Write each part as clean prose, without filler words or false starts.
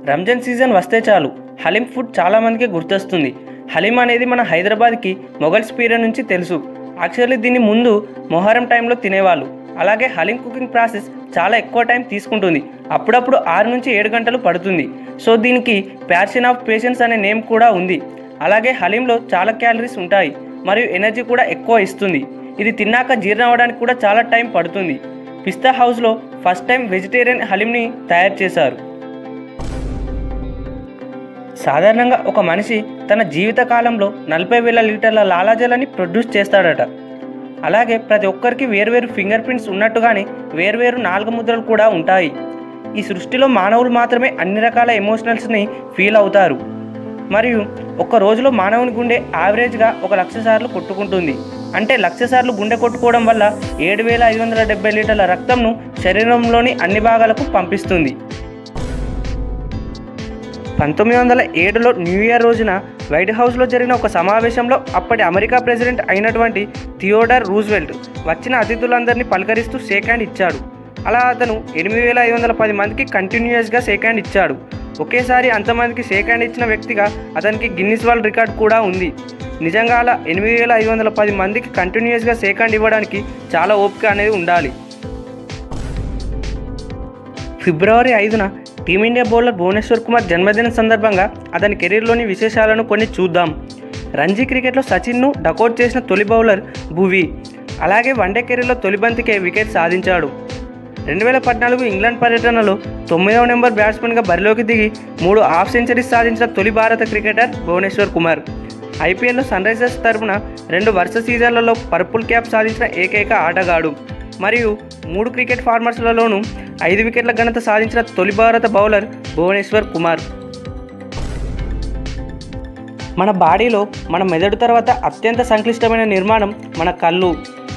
Ramzan season వస్తే చాలు haleem food చాలామందికి గుర్తొస్తుంది. హలీం అనేది మన హైదరాబాద్కి మొఘల్స్ పీరియడ్ నుంచి తెలుసు. యాక్చువల్లీ దీన్ని ముందు మొహరం టైంలో తినేవాళ్ళు. అలాగే హలీం కుకింగ్ ప్రాసెస్ చాలా ఎక్కువ టైం తీసుకుంటుంది. అప్పుడప్పుడు 6 నుంచి 7 గంటలు పడుతుంది. సో దీనికి ప్యాషన్ ఆఫ్ పేషెన్స్ అనే నేమ్ కూడా ఉంది. అలాగే హలీంలో చాలా క్యాలరీస్ ఉంటాయి మరియు ఎనర్జీ కూడా ఎక్కువ ఇస్తుంది. ఇది తిన్నాక జీర్ణం అవ్వడానికి కూడా చాలా టైం పడుతుంది. పిస్తా హౌస్లో ఫస్ట్ టైం వెజిటేరియన్ హలీంని తయారు చేశారు. సాధారణంగా ఒక మనిషి తన జీవిత కాలంలో 40,000 లీటర్ల లాలాజలాన్ని ప్రొడ్యూస్ చేస్తాడట. అలాగే ప్రతి ఒక్కరికి వేర్వేరు ఫింగర్ ప్రింట్స్ ఉన్నట్టుగానే వేర్వేరు 4 ముద్రలు కూడా ఉంటాయి. ఈ సృష్టిలో మానవులు మాత్రమే అన్ని రకాల ఎమోషనల్స్ని ఫీల్ అవుతారు. మరియు ఒక్క రోజులో మానవుని గుండె యావరేజ్గా 1,00,000 సార్లు కొట్టుకుంటుంది. అంటే 1,00,000 సార్లు గుండె కొట్టుకోవడం వల్ల 7,570 లీటర్ల రక్తంను శరీరంలోని అన్ని భాగాలకు పంపిస్తుంది. 1907లో న్యూ ఇయర్ రోజున వైట్ హౌస్లో జరిగిన ఒక సమావేశంలో అప్పటి అమెరికా ప్రెసిడెంట్ అయినటువంటి థియోడర్ రూజ్వెల్ట్ వచ్చిన అతిథులందరినీ పలకరిస్తూ షేక్ హ్యాండ్ ఇచ్చాడు. అలా అతను 8,510 మందికి కంటిన్యూయస్గా షేక్ హ్యాండ్ ఇచ్చాడు. ఒకేసారి అంతమందికి షేక్ హ్యాండ్ ఇచ్చిన వ్యక్తిగా అతనికి గిన్నిస్ వరల్డ్ రికార్డ్ కూడా ఉంది. నిజంగా అలా 8,510 మందికి కంటిన్యూయస్గా షేక్ హ్యాండ్ ఇవ్వడానికి చాలా ఓపిక అనేది ఉండాలి. ఫిబ్రవరి 5న టీమిండియా బౌలర్ భువనేశ్వర్ కుమార్ జన్మదిన సందర్భంగా అతని కెరీర్లోని విశేషాలను కొన్ని చూద్దాం. రంజీ క్రికెట్లో సచిన్ను డకౌట్ చేసిన తొలి బౌలర్ భువీ. అలాగే వన్డే కెరీర్లో తొలి బంతికే వికెట్ సాధించాడు. 2014 ఇంగ్లాండ్ పర్యటనలో 9వ నెంబర్ బ్యాట్స్మెన్గా బరిలోకి దిగి 3 హాఫ్ సెంచరీస్ సాధించిన తొలి భారత క్రికెటర్ భువనేశ్వర్ కుమార్. ఐపీఎల్లో సన్ రైజర్స్ తరపున 2 వరుస సీజన్లలో పర్పుల్ క్యాప్ సాధించిన ఏకైక ఆటగాడు. మరియు 3 క్రికెట్ ఫార్మాట్స్లలోనూ 5 వికెట్ల ఘనత సాధించిన తొలి భారత బౌలర్ భువనేశ్వర్ కుమార్. మన బాడీలో మన మెదడు తర్వాత అత్యంత సంక్లిష్టమైన నిర్మాణం మన కళ్ళు.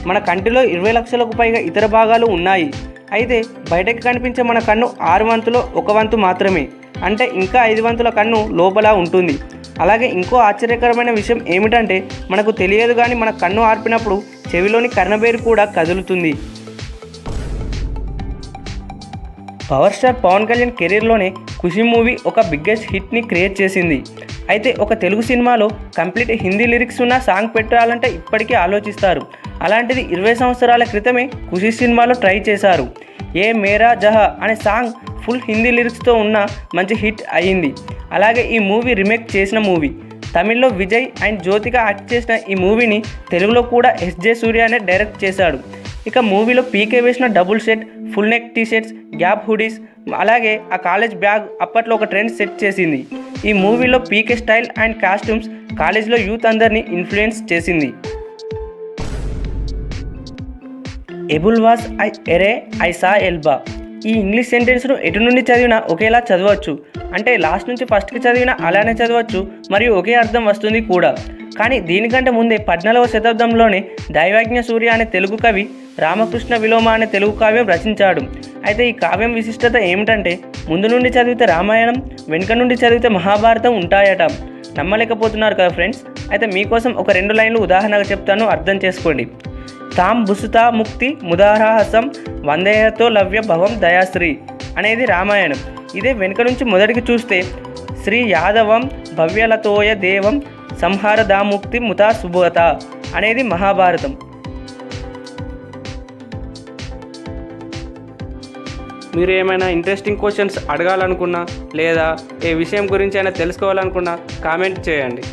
మన కంటిలో 20 లక్షలకు పైగా ఇతర భాగాలు ఉన్నాయి. అయితే బయటకు కనిపించే మన కన్ను 6 వంతులో 1 వంతు మాత్రమే. అంటే ఇంకా 5 వంతుల కన్ను లోపల ఉంటుంది. అలాగే ఇంకో ఆశ్చర్యకరమైన విషయం ఏమిటంటే మనకు తెలియదు కానీ మన కన్ను ఆర్పినప్పుడు చెవిలోని కర్ణబేరు కూడా కదులుతుంది. పవర్ స్టార్ పవన్ కళ్యాణ్ కెరీర్లోనే ఖుషి మూవీ ఒక బిగ్గెస్ట్ హిట్ని క్రియేట్ చేసింది. అయితే ఒక తెలుగు సినిమాలో కంప్లీట్ హిందీ లిరిక్స్ ఉన్న సాంగ్ పెట్టాలంటే ఇప్పటికీ ఆలోచిస్తారు. అలాంటిది 20 సంవత్సరాల క్రితమే ఖుషి సినిమాలో ట్రై చేశారు. ఏ మేరా జహా అనే సాంగ్ ఫుల్ హిందీ లిరిక్స్తో ఉన్న మంచి హిట్ అయ్యింది. అలాగే ఈ మూవీ రీమేక్ చేసిన మూవీ. తమిళ్లో విజయ్ అండ్ జ్యోతిక యాక్ట్ చేసిన ఈ మూవీని తెలుగులో కూడా ఎస్జే సూర్య అనే డైరెక్ట్ చేశాడు. ఇక మూవీలో పీకే వేసిన double shirt, full neck T-shirts, Gap hoodies, అలాగే ఆ కాలేజ్ బ్యాగ్ అప్పట్లో ఒక ట్రెండ్ సెట్ చేసింది. ఈ మూవీలో పీకే స్టైల్ అండ్ కాస్ట్యూమ్స్ కాలేజ్లో యూత్ అందరినీ ఇన్ఫ్లుయెన్స్ చేసింది. Able was I ere I saw Elba. ఈ ఇంగ్లీష్ సెంటెన్స్ను ఎటు నుండి చదివినా ఒకేలా చదవచ్చు. అంటే లాస్ట్ నుంచి ఫస్ట్కి చదివినా అలానే చదవచ్చు మరియు ఒకే అర్థం వస్తుంది కూడా. కానీ దీనికంటే ముందే 14వ శతాబ్దంలోనే దైవజ్ఞ సూర్య అనే తెలుగు కవి రామకృష్ణ విలోమ అనే తెలుగు కావ్యం రచించాడు. అయితే ఈ కావ్యం విశిష్టత ఏమిటంటే ముందు నుండి చదివితే రామాయణం, వెనుక నుండి చదివితే మహాభారతం ఉంటాయట. నమ్మలేకపోతున్నారు కదా ఫ్రెండ్స్? అయితే మీకోసం ఒక 2 లైన్లు ఉదాహరణగా చెప్తాను, అర్థం చేసుకోండి. తాం బుసుతా ముక్తి ముదారహాసం వందేహతో లవ్య భవం దయాశ్రీ అనేది రామాయణం. ఇదే వెనుక నుంచి మొదటికి చూస్తే శ్రీ యాదవం భవ్యలతోయ దేవం సంహార దాముక్తి ముతా సుభత అనేది మహాభారతం. మీరు ఏమైనా ఇంట్రెస్టింగ్ క్వశ్చన్స్ అడగాలనుకున్నా లేదా ఏ విషయం గురించి అయినా తెలుసుకోవాలనుకున్నా కామెంట్ చేయండి.